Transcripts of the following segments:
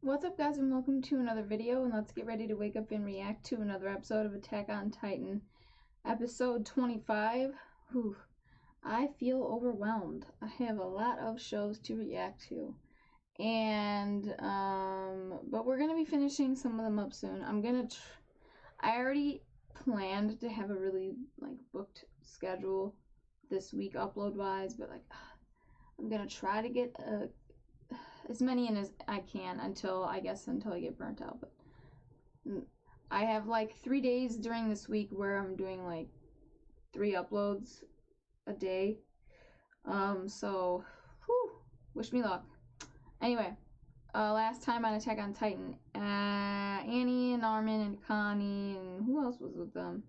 What's up, guys, and welcome to another video, and let's get ready to wake up and react to another episode of Attack on Titan, episode 25. Whew, I feel overwhelmed. I have a lot of shows to react to, and but we're gonna be finishing some of them up soon. I already planned to have a really booked schedule this week upload wise, but I'm gonna try to get as many in as I can until I get burnt out. But I have 3 days during this week where I'm doing 3 uploads a day. So whew, wish me luck. Anyway, last time on Attack on Titan, Annie and Armin and Connie and who else was with them?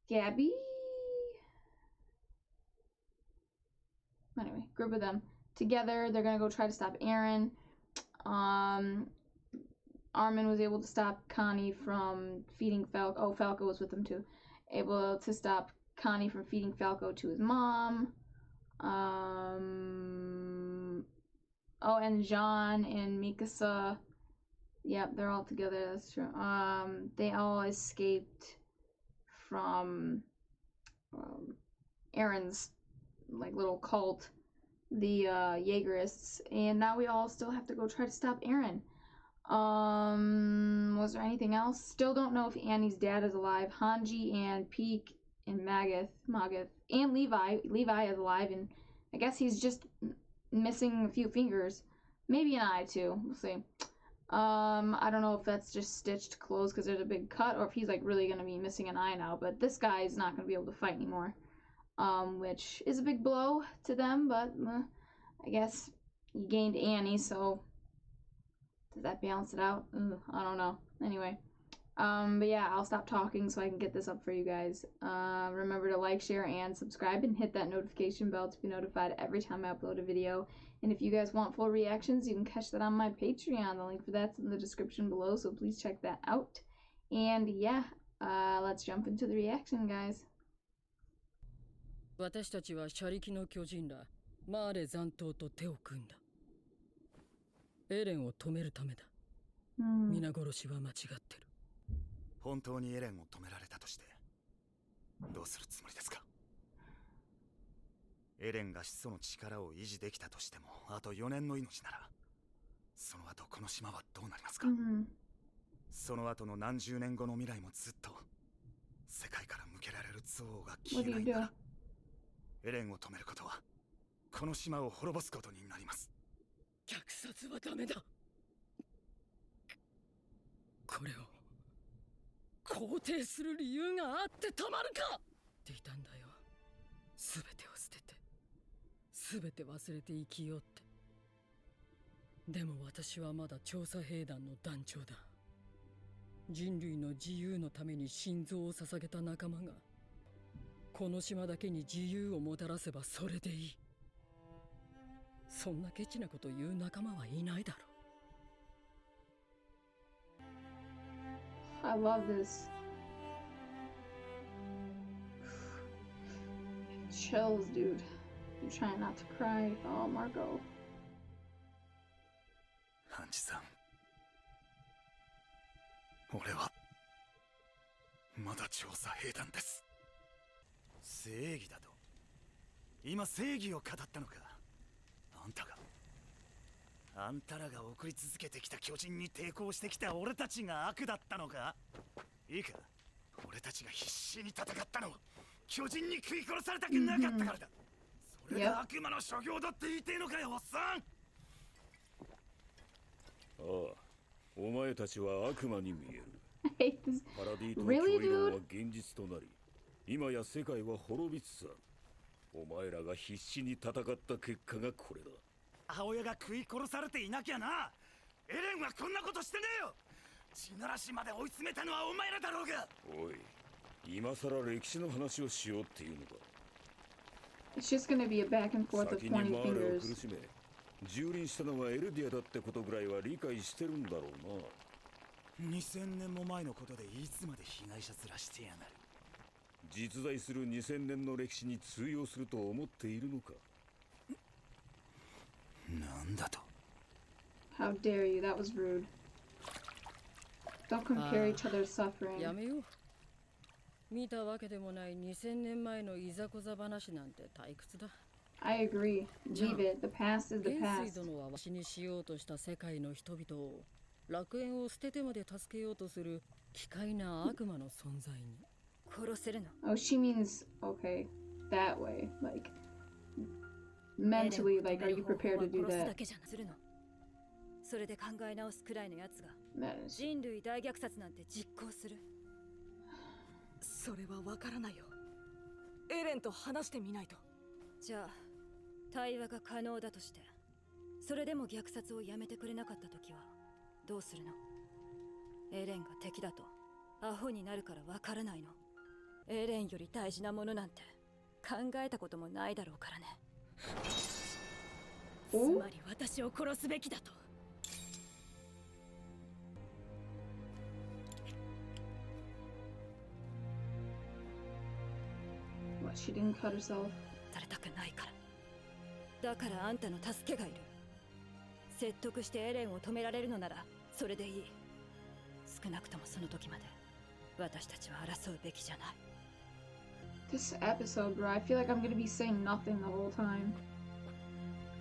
Gabby? Anyway, group of them together. They're gonna go try to stop Eren. Armin was able to stop Connie from feeding Falco. Oh, Falco was with them too. Able to stop Connie from feeding Falco to his mom. Oh, and Jean and Mikasa. Yep, they're all together. That's true. They all escaped from Eren's little cult, the Jaegerists, and now we all still have to go try to stop Eren. Was there anything else? Still don't know if Annie's dad is alive. Hanji and Peek and Magath, and Levi. Levi is alive, and I guess he's just missing a few fingers. Maybe an eye too. We'll see. I don't know if that's just stitched closed because there's a big cut, or if he's really gonna be missing an eye now. But this guy is not gonna be able to fight anymore. Which is a big blow to them, but I guess he gained Annie, so does that balance it out? I don't know. Anyway, but yeah, I'll stop talking so I can get this up for you guys. Remember to like, share, and subscribe, and hit that notification bell to be notified every time I upload a video. And if you guys want full reactions, you can catch that on my Patreon. The link for that's in the description below, so please check that out. And yeah, let's jump into the reaction, guys. 私たちは車力の巨人らマーレ残党と手を組んだ。エレンを止めるためだ。皆殺しは間違ってる。本当にエレンを止められたとしてどうするつもりですか？エレンが始祖の力を維持できたとしてもあと4年の命ならその後この島はどうなりますか？その後の何十年後の未来もずっと世界から向けられる憎悪が消えないならエレンを止めることはこの島を滅ぼすことになります。虐殺はダメだ。これを肯定する理由があってたまるかって言ったんだよ。全てを捨てて全て忘れて生きようって。でも私はまだ調査兵団の団長だ。人類の自由のために心臓を捧げた仲間がこの島だけに自由をもたらせばそれでいい。そんなケチなこと言う仲間はいないだろう。I love this. Chills, dude. I'm trying not to cry. Oh, Marco. ハンジさん、俺はまだ調査兵団です。正義だと今正義を語ったのか？あんたらが送り続けてきた巨人に抵抗してきた俺たちが悪だったのか？いいか、俺たちが必死に戦ったのは巨人に食い殺されたくなかったからだ。それが悪魔の所業だって言いてえのかよ、おっさん。ああ、お前たちは悪魔に見える。パラディ島教理論は現実となり、今や世界は滅びつつある。お前らが必死に戦った結果がこれだ。母親が食い殺されていなきゃな。エレンはこんなことしてねえよ。地ならしまで追い詰めたのはお前らだろうが。おい、今さら歴史の話をしようっていうのか。It's just gonna be a back and forth of 先にマ pointing ーレを fingers. 苦しめ、蹂躙したのはエルディアだってことぐらいは理解してるんだろうな。2000年も前のことでいつまで被害者面してやがる。実在する2000年の歴史に通用すると思っているのか？なんだと？ How dare you? That was rude. Don't compare each other's suffering. やめよう。見たわけでもない2000年前のいざこざ話なんて退屈だ。I agree. Leave it. The past is the 元帥 past. 殿はわしにしようとした世界の人々を楽園を捨ててまで助けようとする奇怪な悪魔の存在に。殺せるの。Oh, she means okay, that way. Like mentally, like, are you prepared to do 殺す that? だけじゃなするの。それで考え直すくらいのやつが That is. 人類大虐殺なんて実行する。それはわからないよ。エレンと話してみないと。じゃあ対話が可能だとして、それでも虐殺をやめてくれなかった時はどうするの？エレンが敵だとアホになるからわからないの？エレンより大事なものなんて考えたこともないだろうからね。つまり私を殺すべきだと。What? She didn't cut herself. されたくないから。だからあんたの助けがいる。説得してエレンを止められるのならそれでいい。少なくともその時まで私たちは争うべきじゃない。This episode, bro, I feel like I'm gonna be saying nothing the whole time.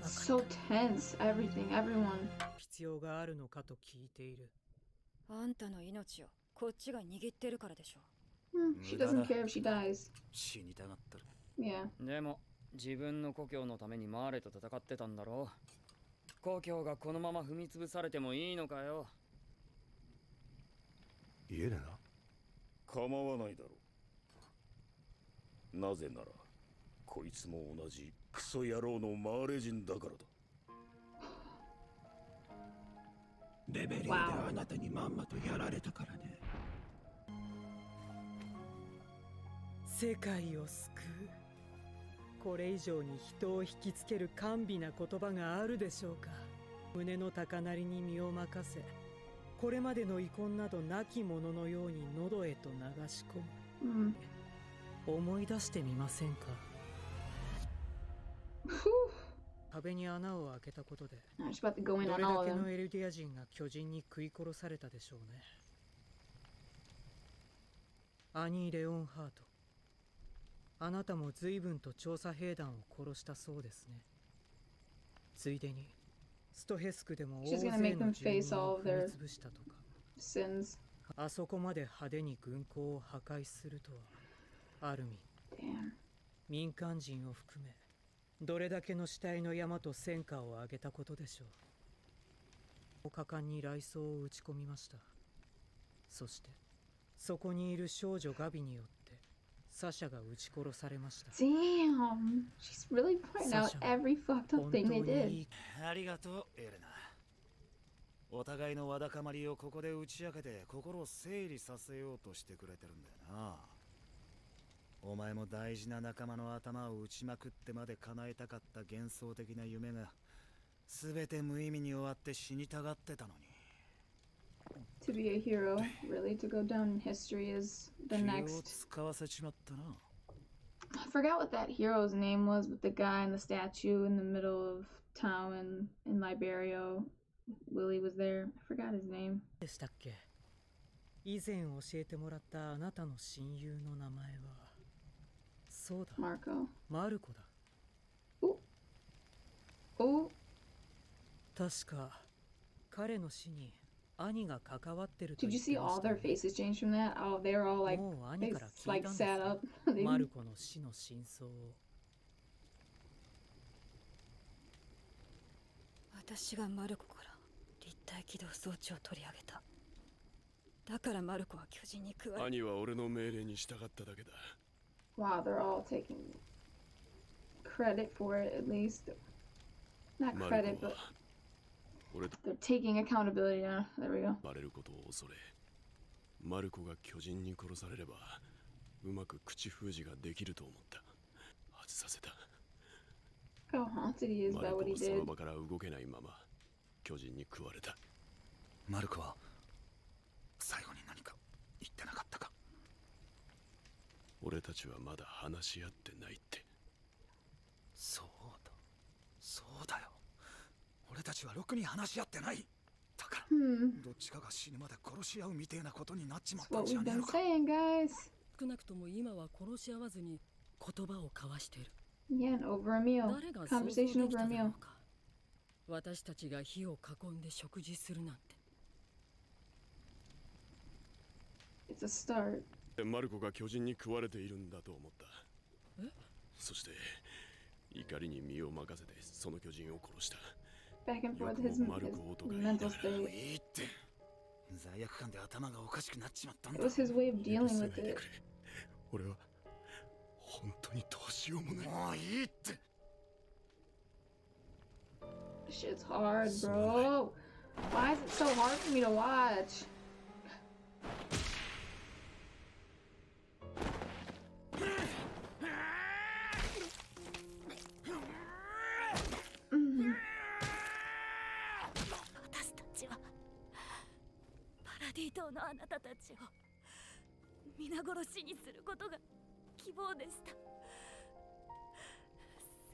So tense, everything, everyone. 必要があるのかと聞いている。あんたの命をこっちが握ってるからでしょ。She doesn't care if she dies. 死にたがってる。Yeah. でも自分の故郷のためにマーレと戦ってたんだろう。故郷がこのまま踏み潰されてもいいのかよ。イエレナ？構わないだろう。なぜならこいつも同じクソ野郎のマーレ人だからだ。レベリーであなたにまんまとやられたからね。世界を救う。これ以上に人を引きつける甘美な言葉があるでしょうか。胸の高鳴りに身を任せ、これまでの遺恨などなきもののように喉へと流し込む。思い出してみませんか。壁に穴を開けたことで、 She's about to go in ど on れ all だ of けの them. エルディア人が巨人に食い殺されたでしょうね。アニー・レオンハート、あなたも随分と調査兵団を殺したそうですね。ついでにストヘスクでも大勢の住民を踏み潰したとか。Sins. あそこまで派手に軍港を破壊するとは、ある意味 Damn. 民間人を含めどれだけの死体の山と戦果を上げたことでしょう。果敢に雷槍を撃ち込みました。そしてそこにいる少女ガビによってサシャが撃ち殺されました。 Damn. She's really pointing out every fucked up thing they did. ありがとう、エレナ。お互いのわだかまりをここで打ち明けて心を整理させようとしてくれてるんだよな。お前も大事な仲間の頭を打ちまくってまで叶えたかった幻想的な夢が全て無意味に終わって死にたがってたのに。To be a hero, really, to go down in history is the 気を next. 使わせちまったな。 I forgot what that hero's name was, but the guy in the statue in the middle of town in Liberia. Willie was there. I forgot his name. でしたっけ。以前教えてもらったあなたの親友の名前は、そうだ、 Marco. マルコだ。 Oh. 確か彼の死に兄が関わってると Did 言 you って see ま all した their ね。 faces change from that? Oh, they were all like, もう they 兄から聞い like たんです sat か。 up. They マル didn't- コの死の真相を。私がマルコから立体起動装置を取り上げた。だからマルコは巨人に食われ。兄は俺の命令に従っただけだ。 Wow, they're all taking credit for it at least. Not マ credit, ルコ but は俺と they're taking accountability now. There we go. バレることを恐れ、マルコが巨人に殺されればうまく口封じができると思った。外させた。 How haunted he is マ by ルコ what he はその did. 場から動けないまま巨人に食われた。マルコは最後に何か言ってなかったか。俺たちはまだ話し合ってないって。そうだ、そうだよ。俺たちはろくに話し合ってない。だから、どっちかが死ぬまで殺し合うみたいなことになっちまったんじゃねえのか。少なくとも今は殺し合わずに言葉を交わしている。Yeah, and over a meal. 誰が Conversation over a meal. 私たちが火を囲んで食事するなんて。It's a start. マルコが巨人に食われているんだと思った。そして怒りに身を任せてその巨人を殺した。Back and forth his mental state. いいって。罪悪感で頭がおかしくなっちまったんだ。It was his way of dealing with it. 俺は本当にどうしようもない。もういいって。Shit's hard, bro. Why is it so hard for me to watch? Paradito のあなたたちを皆殺しにすることが希望でした。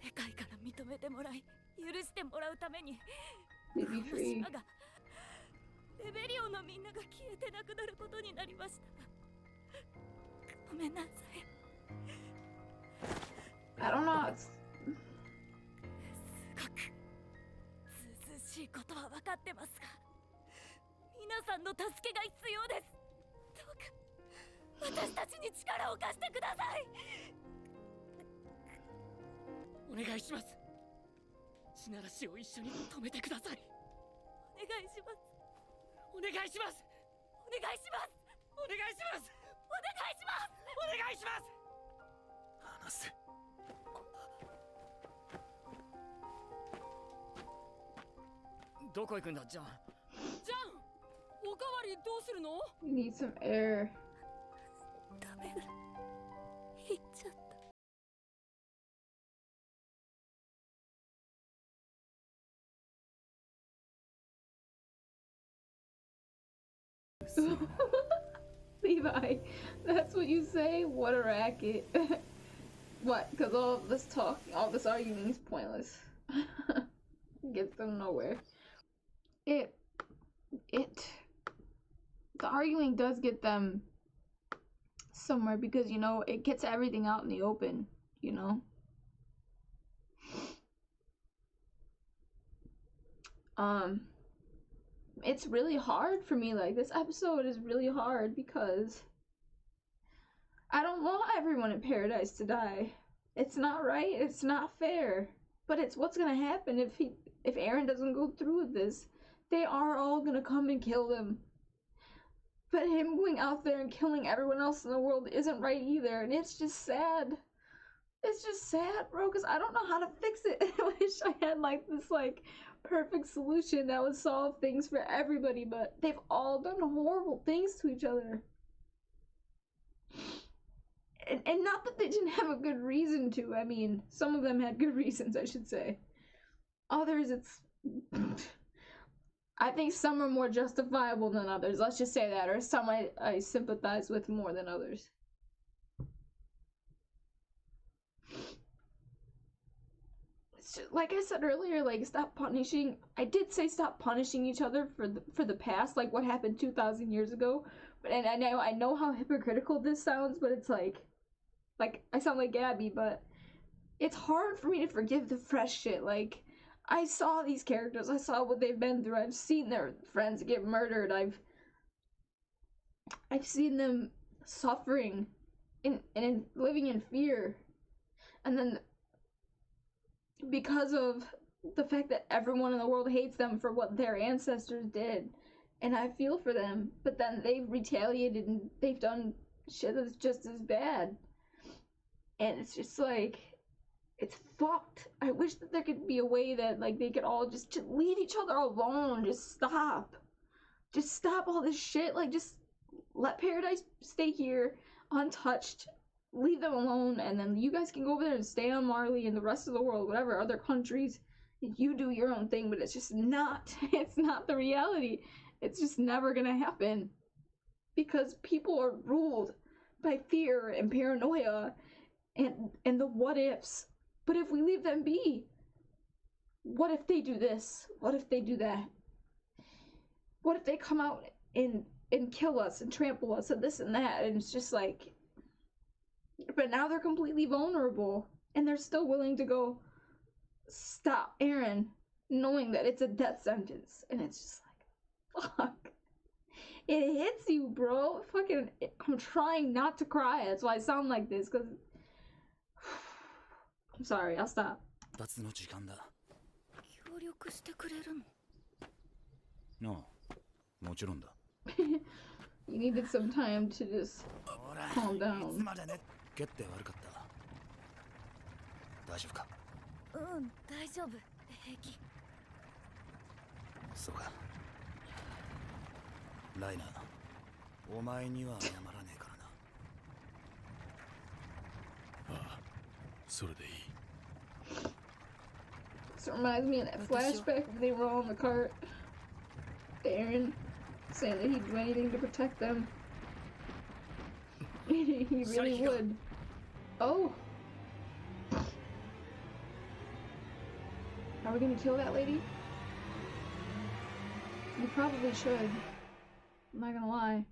世界から認めてもらい許してもらうためにこの島がレベリオのみんなが消えてなくなることになりました。ごめんなさい。I don't know. すごくずうずうしいことは分かってますが、皆さんの助けが必要です。どうか私たちに力を貸してください。お願いします。地ならしを一緒に止めてください。お願いします。お願いします。お願いします。お願いします。お願いします。お願いします。話せ。どこ行くんだ、ジャン。ジャン、おかわりどうするの？ You need some air. ダメだ。行っちゃった。Levi, that's what you say? What a racket. What? Because all this talk, all this arguing is pointless. Gets them nowhere. The arguing does get them somewhere because, you know, it gets everything out in the open, you know? It's really hard for me. Like, this episode is really hard because I don't want everyone in paradise to die. It's not right. It's not fair. But it's what's gonna happen if Eren doesn't go through with this. They are all gonna come and kill him. But him going out there and killing everyone else in the world isn't right either. And it's just sad. It's just sad, bro, because I don't know how to fix it. I wish I had, like, this, like, perfect solution that would solve things for everybody, but they've all done horrible things to each other. And not that they didn't have a good reason to. I mean, some of them had good reasons, I should say. Others, it's... I think some are more justifiable than others. Let's just say that. Or some I sympathize with more than others. It's just, like I said earlier, like, stop punishing. I did say stop punishing each other for the past, like what happened 2,000 years ago. And I know how hypocritical this sounds, but it's like I sound like Gabby, but it's hard for me to forgive the fresh shit. Like, I saw these characters, I saw what they've been through, I've seen their friends get murdered, I've seen them suffering and living in fear. And then because of the fact that everyone in the world hates them for what their ancestors did, and I feel for them, but then they've retaliated and they've done shit that's just as bad. And it's just like, it's fucked. I wish that there could be a way that, like, they could all just leave each other alone. Just stop. Just stop all this shit. Like, just let Paradise stay here untouched. Leave them alone, and then you guys can go over there and stay on Marley and the rest of the world, whatever, other countries. You do your own thing, but it's just not. It's not the reality. It's just never gonna happen. Because people are ruled by fear and paranoia and the what ifs. But if we leave them be, what if they do this? What if they do that? What if they come out and kill us and trample us and this and that? And it's just like, but now they're completely vulnerable and they're still willing to go stop Eren, knowing that it's a death sentence. And it's just like, fuck. It hits you, bro. Fucking, I'm trying not to cry. That's why I sound like this, because I'm sorry, I'll stop. No, you needed some time to just calm down. This reminds me of that flashback when they were all in the cart. Eren saying that he'd do anything to protect them. He really would. Oh! Are we gonna kill that lady? We probably should. I'm not gonna lie.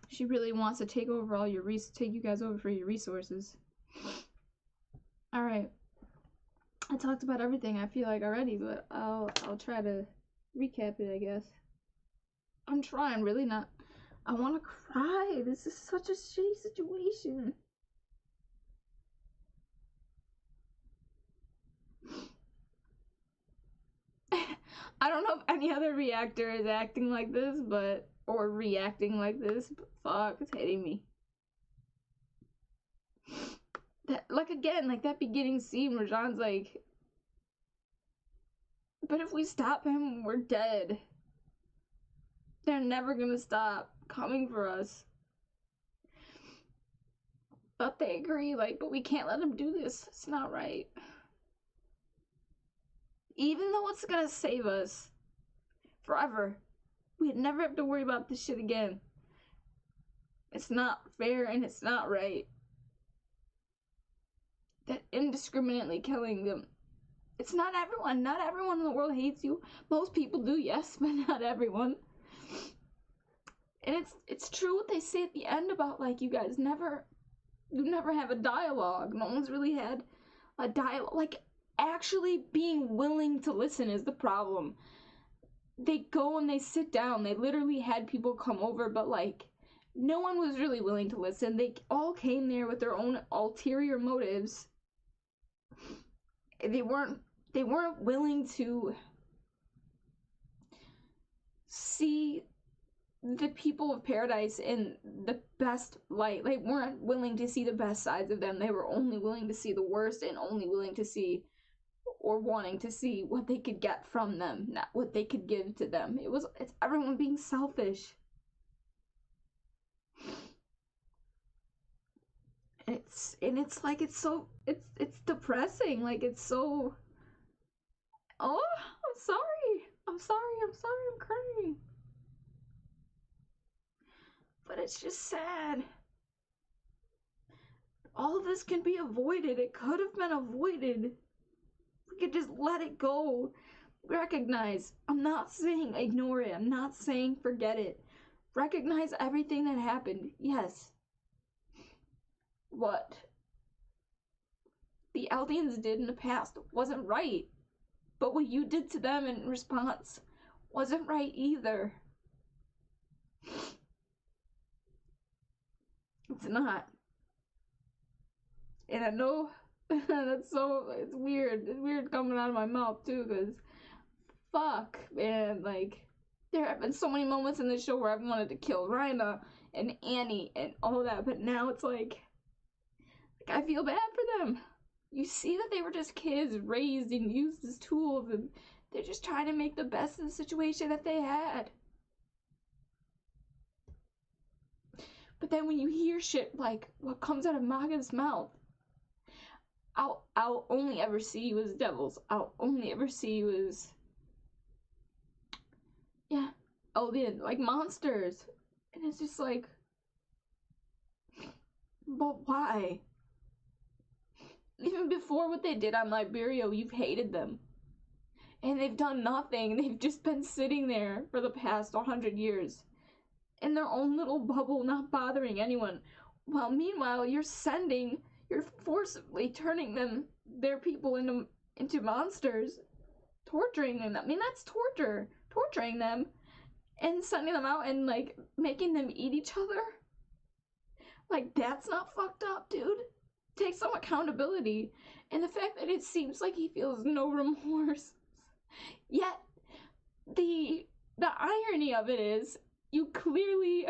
She really wants to take over all your take you guys over for your resources. Alright. I talked about everything I feel like already, but I'll try to recap it, I guess. I'm trying, really not. I want to cry. This is such a shitty situation. I don't know if any other reactor is acting like this, or reacting like this, but fuck, it's hitting me. That, like, again, like that beginning scene where Jean's like, but if we stop him, we're dead. They're never gonna stop coming for us. But they agree, like, but we can't let them do this. It's not right. Even though it's gonna save us forever, we'd never have to worry about this shit again. It's not fair and it's not right. That indiscriminately killing them. It's not everyone. Not everyone in the world hates you. Most people do, yes, but not everyone. And it's true what they say at the end about, like, you never have a dialogue. No one's really had a dialogue. Like, actually being willing to listen is the problem. They go and they sit down. They literally had people come over, but, like, no one was really willing to listen. They all came there with their own ulterior motives. They weren't willing to see the people of Paradise in the best light. They weren't willing to see the best sides of them. They were only willing to see the worst and only willing to see or wanting to see what they could get from them, not what they could give to them. It's everyone being selfish. It's depressing. Like, it's so, oh, I'm sorry, I'm crying. But it's just sad. All of this can be avoided. It could have been avoided. We could just let it go. Recognize. I'm not saying ignore it. I'm not saying forget it. Recognize everything that happened. Yes. What the Eldians did in the past wasn't right. But what you did to them in response wasn't right either. It's not. And I know it's weird. It's weird coming out of my mouth too, because fuck, man, like, there have been so many moments in this show where I've wanted to kill Reiner and Annie and all that, but now it's like I feel bad for them. You see that they were just kids raised and used as tools, and they're just trying to make the best of the situation that they had. But then when you hear shit like what comes out of Maga's mouth, I'll only ever see you as devils. I'll only ever see you as, yeah, Eldian, like monsters. And it's just like, but why? Even before what they did on Liberio, you've hated them. and they've done nothing. They've just been sitting there for the past 100 years in their own little bubble, not bothering anyone. While meanwhile, you're forcibly turning their people into monsters, torturing them. I mean, that's torture. Torturing them and sending them out and, like, making them eat each other. Like, that's not fucked up, dude. Take some accountability. And the fact that it seems like he feels no remorse. Yet, the irony of it is, you clearly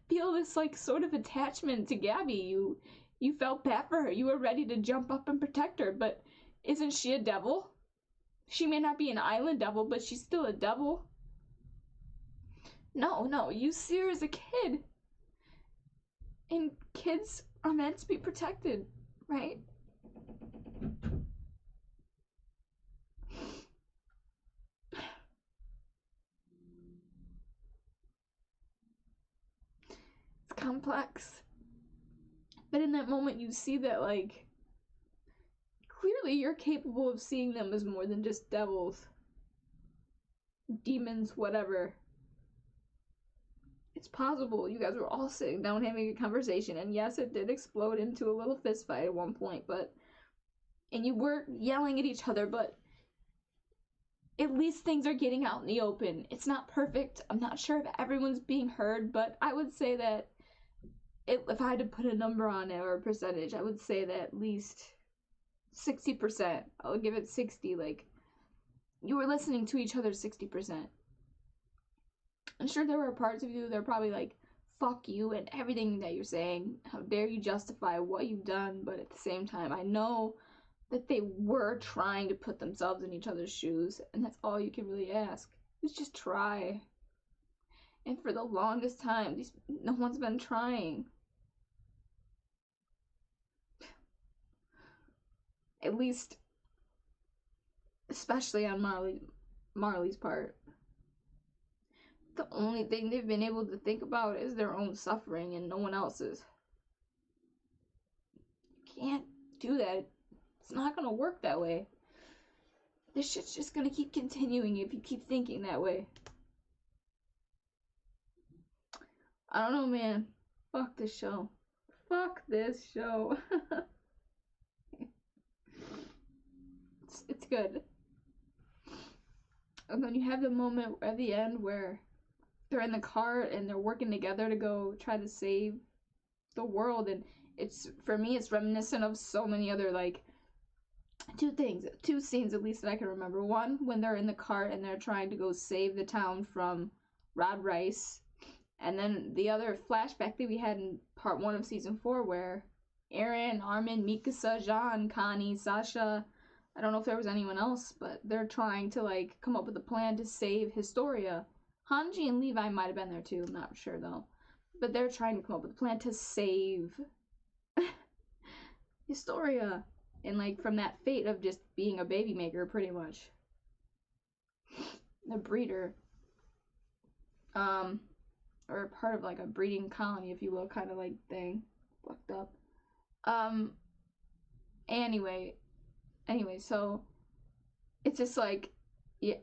feel this, like, sort of attachment to Gabby. You felt bad for her. You were ready to jump up and protect her, but isn't she a devil? She may not be an island devil, but she's still a devil. No, you see her as a kid. And kids are meant to be protected, right? It's complex. But in that moment, you see that, like, clearly you're capable of seeing them as more than just devils. Demons, whatever. It's possible you guys were all sitting down having a conversation, and yes, it did explode into a little fist fight at one point, and you were yelling at each other, but at least things are getting out in the open. It's not perfect. I'm not sure if everyone's being heard, but I would say that if I had to put a number on it or a percentage, I would say that at least 60%. I'll give it 60. Like, you were listening to each other 60%. I'm sure there were parts of you that are probably like, fuck you and everything that you're saying. How dare you justify what you've done? But at the same time, I know that they were trying to put themselves in each other's shoes, and that's all you can really ask. Is just try. And for the longest time, no one's been trying. At least, especially on Marley's part. The only thing they've been able to think about is their own suffering and no one else's. You can't do that. It's not gonna work that way. This shit's just gonna keep continuing if you keep thinking that way. I don't know, man. Fuck this show. Fuck this show. It's good. And then you have the moment at the end where they're in the car and they're working together to go try to save the world, and it's, for me, it's reminiscent of so many other, like, two scenes at least that I can remember. One, when they're in the car and they're trying to go save the town from Rod Rice, and then the other flashback that we had in part 1 of season 4 where Eren, Armin, Mikasa, Jean, Connie, Sasha, I don't know if there was anyone else, but they're trying to, like, come up with a plan to save Historia. Hanji and Levi might have been there too, I'm not sure though. But they're trying to come up with a plan to save Historia. And, like, from that fate of just being a baby maker, pretty much. A breeder. Or part of, like, a breeding colony, if you will, kind of, like, thing. Fucked up. Anyway, so it's just like, yeah,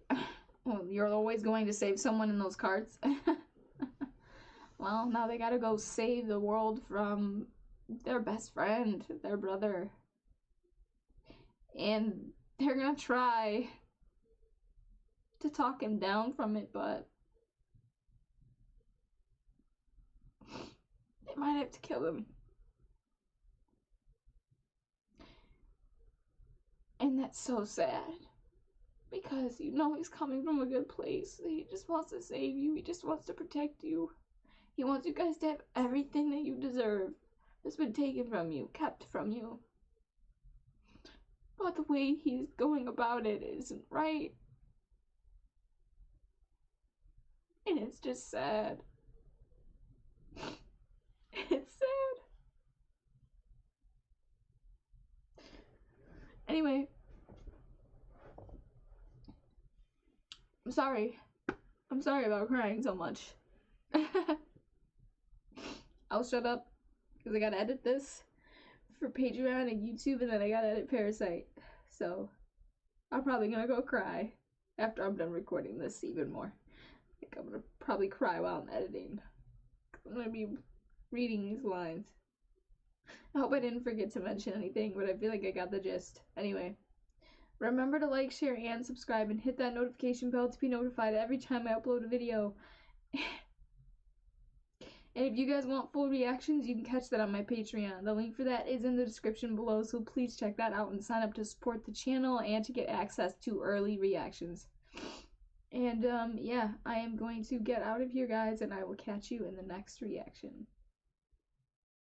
well, you're always going to save someone in those carts. Well, now they gotta go save the world from their best friend, their brother. And they're gonna try to talk him down from it, but they might have to kill him. And that's so sad. Because you know he's coming from a good place. He just wants to save you. He just wants to protect you. He wants you guys to have everything that you deserve that's been taken from you, kept from you. But the way he's going about it isn't right. And it's just sad. It's sad. Anyway. I'm sorry about crying so much. I'll shut up because I gotta edit this for Patreon and YouTube, and then I gotta edit Parasite. So, I'm probably gonna go cry after I'm done recording this even more. Like, I'm gonna probably cry while I'm editing. I'm gonna be reading these lines. I hope I didn't forget to mention anything, but I feel like I got the gist. Anyway, remember to like, share, and subscribe, and hit that notification bell to be notified every time I upload a video. And if you guys want full reactions, you can catch that on my Patreon. The link for that is in the description below, so please check that out and sign up to support the channel and to get access to early reactions. And yeah, I am going to get out of here, guys, and I will catch you in the next reaction.